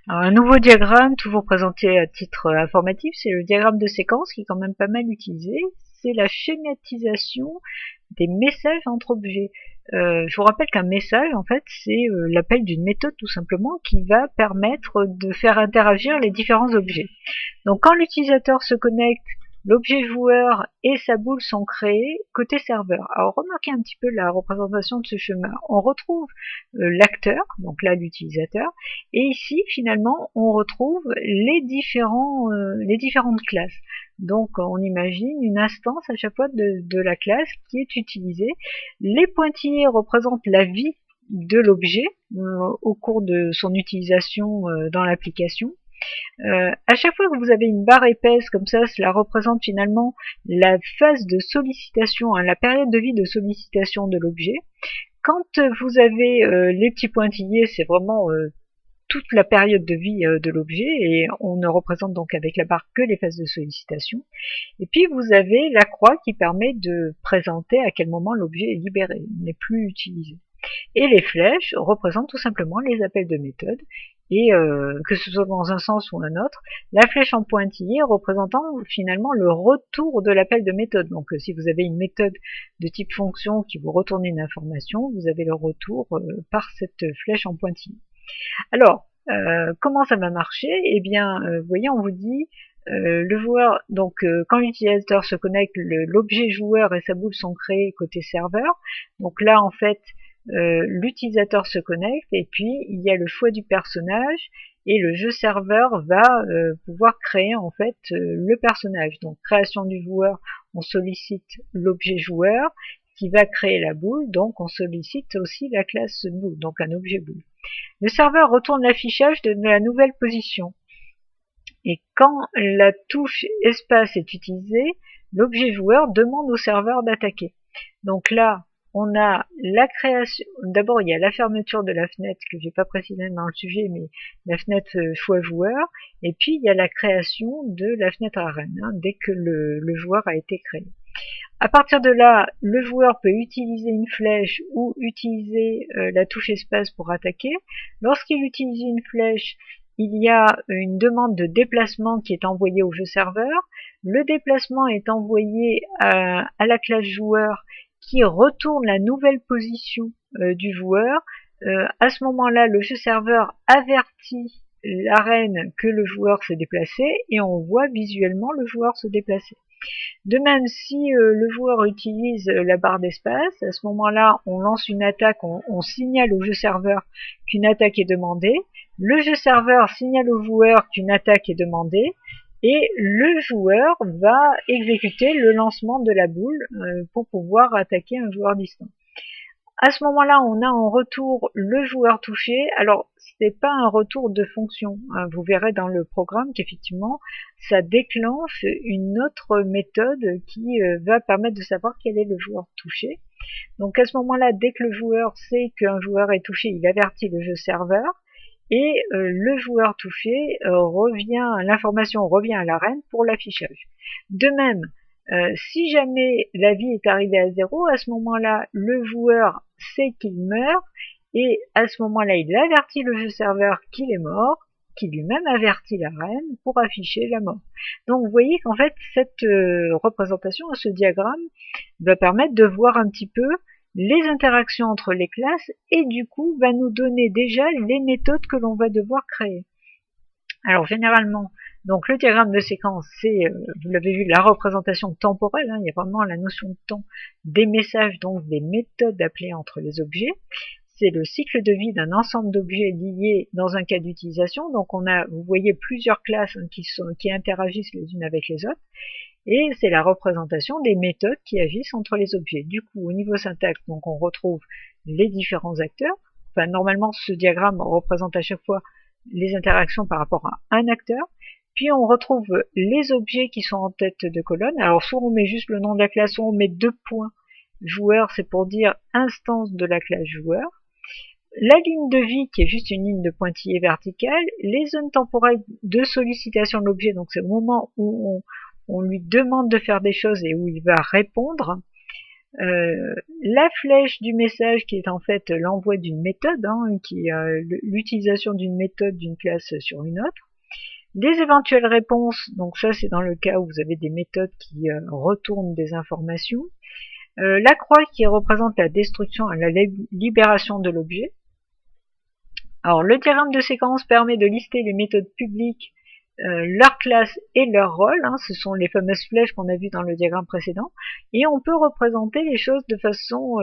Alors, un nouveau diagramme, toujours présenté à titre informatif, c'est le diagramme de séquence qui est quand même pas mal utilisé. C'est la schématisation des messages entre objets. Je vous rappelle qu'un message, en fait, c'est l'appel d'une méthode tout simplement qui va permettre de faire interagir les différents objets. Donc quand l'utilisateur se connecte, l'objet joueur et sa boule sont créés côté serveur. Alors remarquez un petit peu la représentation de ce schéma. On retrouve l'acteur, donc là l'utilisateur, et ici finalement on retrouve les différentes classes. Donc on imagine une instance à chaque fois de la classe qui est utilisée. Les pointillés représentent la vie de l'objet au cours de son utilisation dans l'application. À chaque fois que vous avez une barre épaisse comme ça, cela représente finalement la phase de sollicitation, la période de vie de sollicitation de l'objet. Quand vous avez les petits pointillés, c'est vraiment toute la période de vie de l'objet et on ne représente donc avec la barre que les phases de sollicitation. Et puis vous avez la croix qui permet de présenter à quel moment l'objet est libéré, n'est plus utilisé. Et les flèches représentent tout simplement les appels de méthode, et que ce soit dans un sens ou un autre, la flèche en pointillé représentant finalement le retour de l'appel de méthode. Donc si vous avez une méthode de type fonction qui vous retourne une information, vous avez le retour par cette flèche en pointillé. Alors, comment ça va marcher? Eh bien, vous voyez, on vous dit le joueur, donc quand l'utilisateur se connecte, l'objet joueur et sa boule sont créés côté serveur. Donc là, en fait, l'utilisateur se connecte et puis il y a le choix du personnage et le jeu serveur va pouvoir créer en fait le personnage. Donc création du joueur, on sollicite l'objet joueur qui va créer la boule, donc on sollicite aussi la classe boule, donc un objet boule. Le serveur retourne l'affichage de la nouvelle position. Et quand la touche espace est utilisée, l'objet joueur demande au serveur d'attaquer. Donc là, on a la création, d'abord il y a la fermeture de la fenêtre que j'ai pas précisé dans le sujet, mais la fenêtre choix joueur, et puis il y a la création de la fenêtre arène, dès que le joueur a été créé. À partir de là, le joueur peut utiliser une flèche ou utiliser la touche espace pour attaquer. Lorsqu'il utilise une flèche, il y a une demande de déplacement qui est envoyée au jeu serveur. Le déplacement est envoyé à la classe joueur qui retourne la nouvelle position du joueur. À ce moment-là, le jeu serveur avertit l'arène que le joueur s'est déplacé et on voit visuellement le joueur se déplacer. De même, si le joueur utilise la barre d'espace, à ce moment-là, on lance une attaque, on signale au jeu serveur qu'une attaque est demandée, le jeu serveur signale au joueur qu'une attaque est demandée, et le joueur va exécuter le lancement de la boule pour pouvoir attaquer un joueur distant. À ce moment-là, on a en retour le joueur touché. Alors, ce n'est pas un retour de fonction. Vous verrez dans le programme qu'effectivement, ça déclenche une autre méthode qui va permettre de savoir quel est le joueur touché. Donc à ce moment-là, dès que le joueur sait qu'un joueur est touché, il avertit le jeu serveur. Et le joueur touché l'information revient à l'arène pour l'affichage. De même, si jamais la vie est arrivée à 0, à ce moment-là, le joueur sait qu'il meurt, et à ce moment-là, il avertit le jeu serveur qu'il est mort, qui lui-même avertit l'arène pour afficher la mort. Donc vous voyez qu'en fait, cette représentation, ce diagramme, va permettre de voir un petit peu les interactions entre les classes et du coup va nous donner déjà les méthodes que l'on va devoir créer. Alors généralement, donc le diagramme de séquence, c'est, vous l'avez vu, la représentation temporelle, il y a vraiment la notion de temps, des messages, donc des méthodes appelées entre les objets. C'est le cycle de vie d'un ensemble d'objets liés dans un cas d'utilisation. Donc on a, vous voyez, plusieurs classes qui interagissent les unes avec les autres. Et c'est la représentation des méthodes qui agissent entre les objets. Du coup, au niveau syntaxe, donc on retrouve les différents acteurs. Enfin, normalement, ce diagramme représente à chaque fois les interactions par rapport à un acteur. Puis on retrouve les objets qui sont en tête de colonne. Alors soit on met juste le nom de la classe, soit on met 2 points. Joueur, c'est pour dire instance de la classe joueur. La ligne de vie qui est juste une ligne de pointillé verticale. Les zones temporelles de sollicitation de l'objet, donc c'est au moment où on lui demande de faire des choses et où il va répondre. La flèche du message qui est en fait l'envoi d'une méthode, qui est l'utilisation d'une méthode d'une classe sur une autre. Les éventuelles réponses, donc ça c'est dans le cas où vous avez des méthodes qui retournent des informations. La croix qui représente la destruction, la libération de l'objet. Alors le diagramme de séquence permet de lister les méthodes publiques, leur classe et leur rôle, ce sont les fameuses flèches qu'on a vues dans le diagramme précédent, et on peut représenter les choses de façon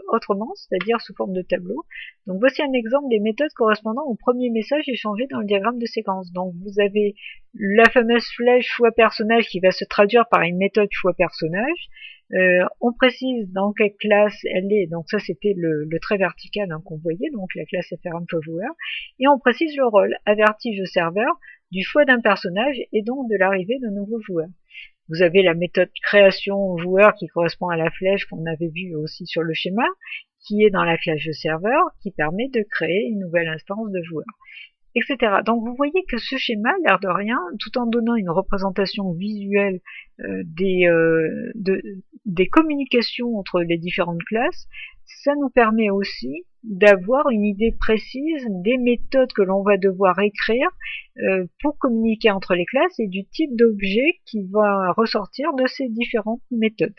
autrement, c'est-à-dire sous forme de tableau. Donc voici un exemple des méthodes correspondant au premier message échangé dans le diagramme de séquence. Donc vous avez la fameuse flèche choix personnage qui va se traduire par une méthode choix personnage. On précise dans quelle classe elle est, donc ça c'était le trait vertical qu'on voyait, donc la classe FR-info-joueur, et on précise le rôle, avertige au serveur du choix d'un personnage et donc de l'arrivée d'un nouveau joueur. Vous avez la méthode création joueur qui correspond à la flèche qu'on avait vue aussi sur le schéma, qui est dans la classe de serveur, qui permet de créer une nouvelle instance de joueur, etc. Donc vous voyez que ce schéma, l'air de rien, tout en donnant une représentation visuelle des communications entre les différentes classes, ça nous permet aussi d'avoir une idée précise des méthodes que l'on va devoir écrire pour communiquer entre les classes et du type d'objet qui va ressortir de ces différentes méthodes.